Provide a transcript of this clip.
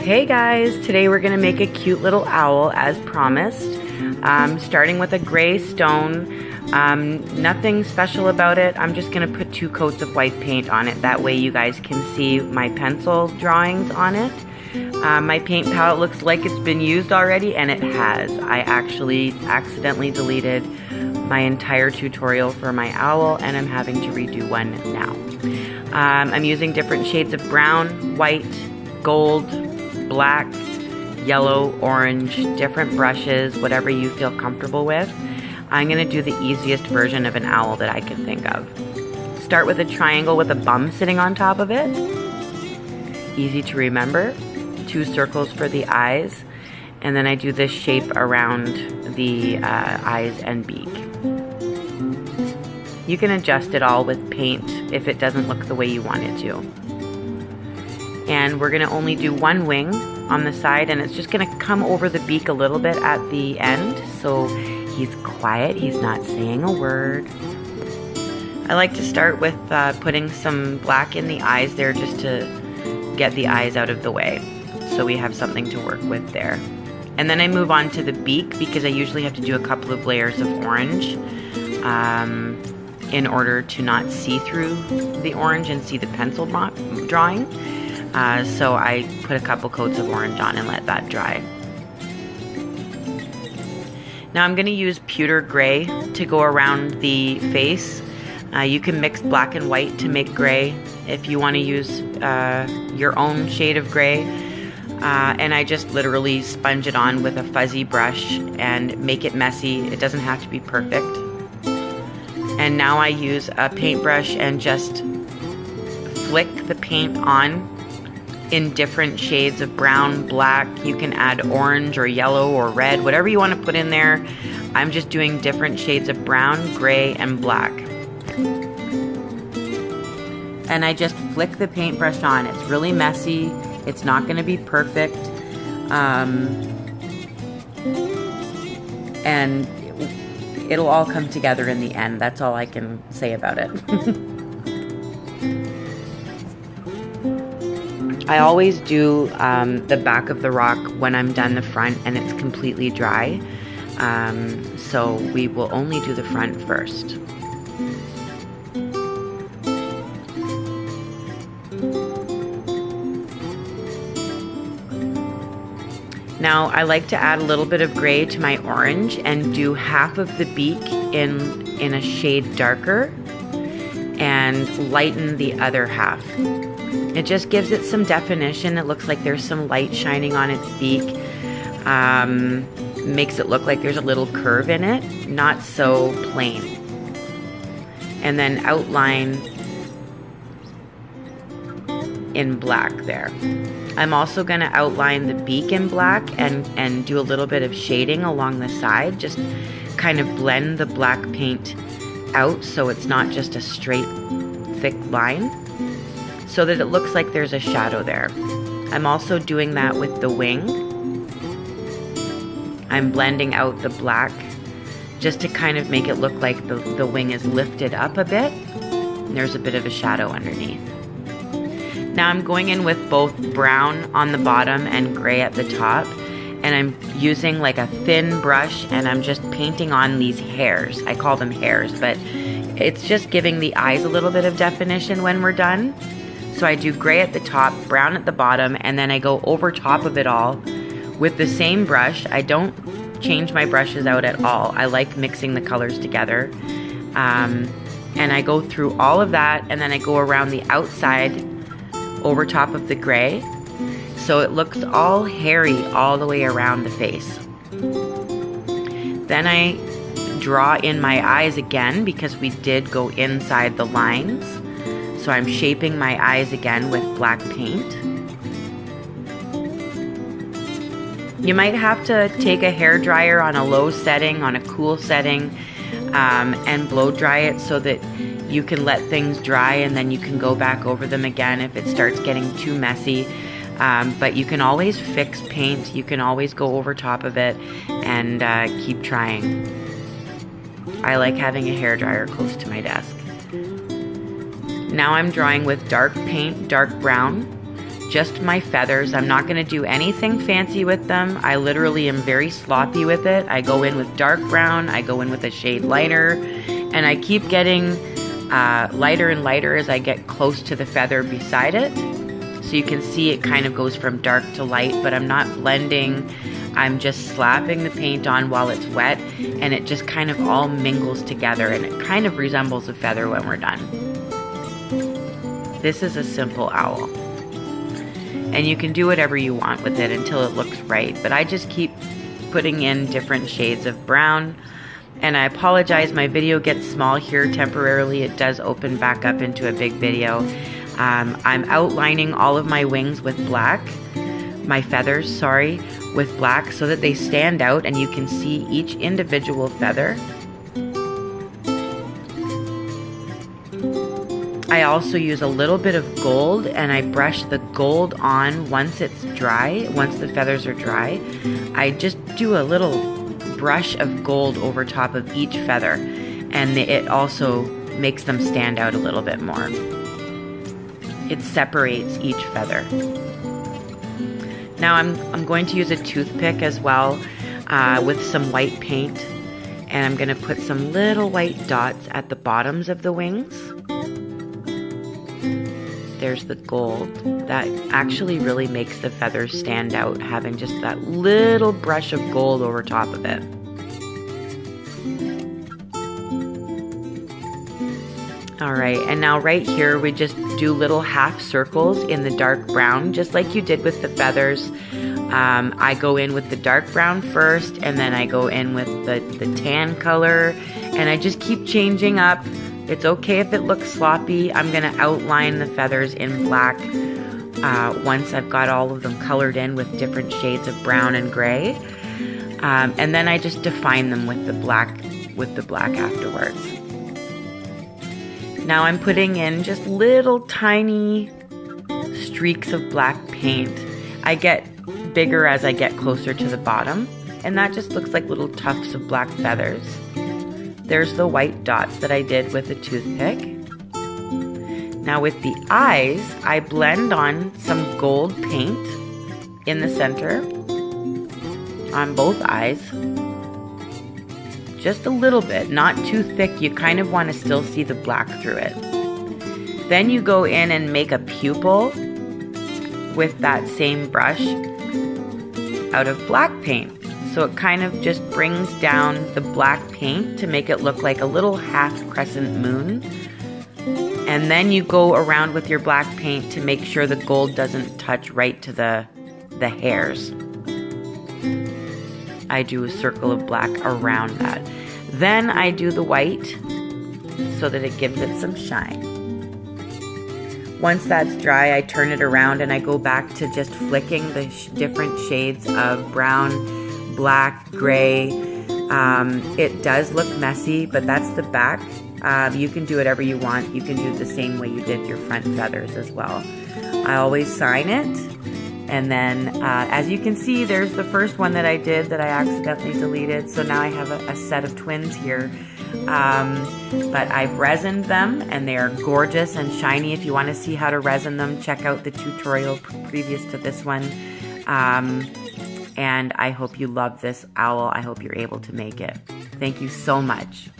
Okay guys, today we're gonna make a cute little owl as promised. Starting with a gray stone. Nothing special about it. I'm just gonna put 2 coats of white paint on it. That way you guys can see my pencil drawings on it. My paint palette looks like it's been used already, and it has. I actually accidentally deleted my entire tutorial for my owl, and I'm having to redo one now. I'm using different shades of brown, white, gold, black, yellow, orange, different brushes, whatever you feel comfortable with. I'm going to do the easiest version of an owl that I can think of. Start with a triangle with a bum sitting on top of it. Easy to remember. 2 circles for the eyes. And then I do this shape around the eyes and beak. You can adjust it all with paint if it doesn't look the way you want it to. And we're gonna only do 1 wing on the side, and it's just gonna come over the beak a little bit at the end, so he's quiet, he's not saying a word. I like to start with putting some black in the eyes there just to get the eyes out of the way, so we have something to work with there. And then I move on to the beak because I usually have to do a couple of layers of orange in order to not see through the orange and see the pencil drawing. So I put a couple coats of orange on and let that dry. Now I'm going to use pewter gray to go around the face. You can mix black and white to make gray if you want to use your own shade of gray. And I just literally sponge it on with a fuzzy brush and make it messy. It doesn't have to be perfect. And now I use a paintbrush and just flick the paint on in different shades of brown, black. You can add orange or yellow or red, whatever you want to put in there. I'm just doing different shades of brown, gray, and black. And I just flick the paintbrush on. It's really messy. It's not going to be perfect. And it'll all come together in the end. That's all I can say about it. I always do the back of the rock when I'm done the front and it's completely dry. So we will only do the front first. Now I like to add a little bit of gray to my orange and do half of the beak in a shade darker and lighten the other half. It just gives it some definition. It looks like there's some light shining on its beak. Makes it look like there's a little curve in it, not so plain. And then outline in black there. I'm also going to outline the beak in black and do a little bit of shading along the side. Just kind of blend the black paint out so it's not just a straight, thick line, so that it looks like there's a shadow there. I'm also doing that with the wing. I'm blending out the black just to kind of make it look like the wing is lifted up a bit. And there's a bit of a shadow underneath. Now I'm going in with both brown on the bottom and gray at the top, and I'm using like a thin brush and I'm just painting on these hairs. I call them hairs, but it's just giving the eyes a little bit of definition when we're done. So I do gray at the top, brown at the bottom, and then I go over top of it all with the same brush. I don't change my brushes out at all. I like mixing the colors together. And I go through all of that, and then I go around the outside over top of the gray, so it looks all hairy all the way around the face. Then I draw in my eyes again because we did go inside the lines. So I'm shaping my eyes again with black paint. You might have to take a hair dryer on a low setting, on a cool setting, and blow dry it so that you can let things dry and then you can go back over them again if it starts getting too messy. But you can always fix paint. You can always go over top of it and keep trying. I like having a hair dryer close to my desk. Now I'm drawing with dark paint, dark brown, just my feathers. I'm not going to do anything fancy with them. I literally am very sloppy with it. I go in with dark brown, I go in with a shade lighter, and I keep getting lighter and lighter as I get close to the feather beside it. So you can see it kind of goes from dark to light, but I'm not blending. I'm just slapping the paint on while it's wet, and it just kind of all mingles together, and it kind of resembles a feather when we're done. This is a simple owl, and you can do whatever you want with it until it looks right, but I just keep putting in different shades of brown. And I apologize, my video gets small here temporarily. It does open back up into a big video. I'm outlining all of my wings with black, my feathers, sorry, with black, so that they stand out and you can see each individual feather. I also use a little bit of gold, and I brush the gold on once it's dry, once the feathers are dry. I just do a little brush of gold over top of each feather, and it also makes them stand out a little bit more. It separates each feather. Now I'm going to use a toothpick as well with some white paint, and I'm going to put some little white dots at the bottoms of the wings. There's the gold. That actually really makes the feathers stand out, having just that little brush of gold over top of it. Alright, and now right here we just do little half circles in the dark brown, just like you did with the feathers. I go in with the dark brown first, and then I go in with the tan color, and I just keep changing up. It's okay if it looks sloppy. I'm going to outline the feathers in black once I've got all of them colored in with different shades of brown and gray. And then I just define them with the black afterwards. Now I'm putting in just little tiny streaks of black paint. I get bigger as I get closer to the bottom, and that just looks like little tufts of black feathers. There's the white dots that I did with a toothpick. Now with the eyes, I blend on some gold paint in the center on both eyes. Just a little bit, not too thick. You kind of want to still see the black through it. Then you go in and make a pupil with that same brush out of black paint. So it kind of just brings down the black paint to make it look like a little half crescent moon. And then you go around with your black paint to make sure the gold doesn't touch right to the hairs. I do a circle of black around that. Then I do the white so that it gives it some shine. Once that's dry, I turn it around and I go back to just flicking the different shades of brown, black, gray. It does look messy, but that's the back. You can do whatever you want. You can do it the same way you did your front feathers as well. I always sign it. And then, as you can see, there's the first one that I did that I accidentally deleted. So now I have a set of twins here. But I've resined them, and they are gorgeous and shiny. If you want to see how to resin them, check out the tutorial previous to this one. And I hope you love this owl. I hope you're able to make it. Thank you so much.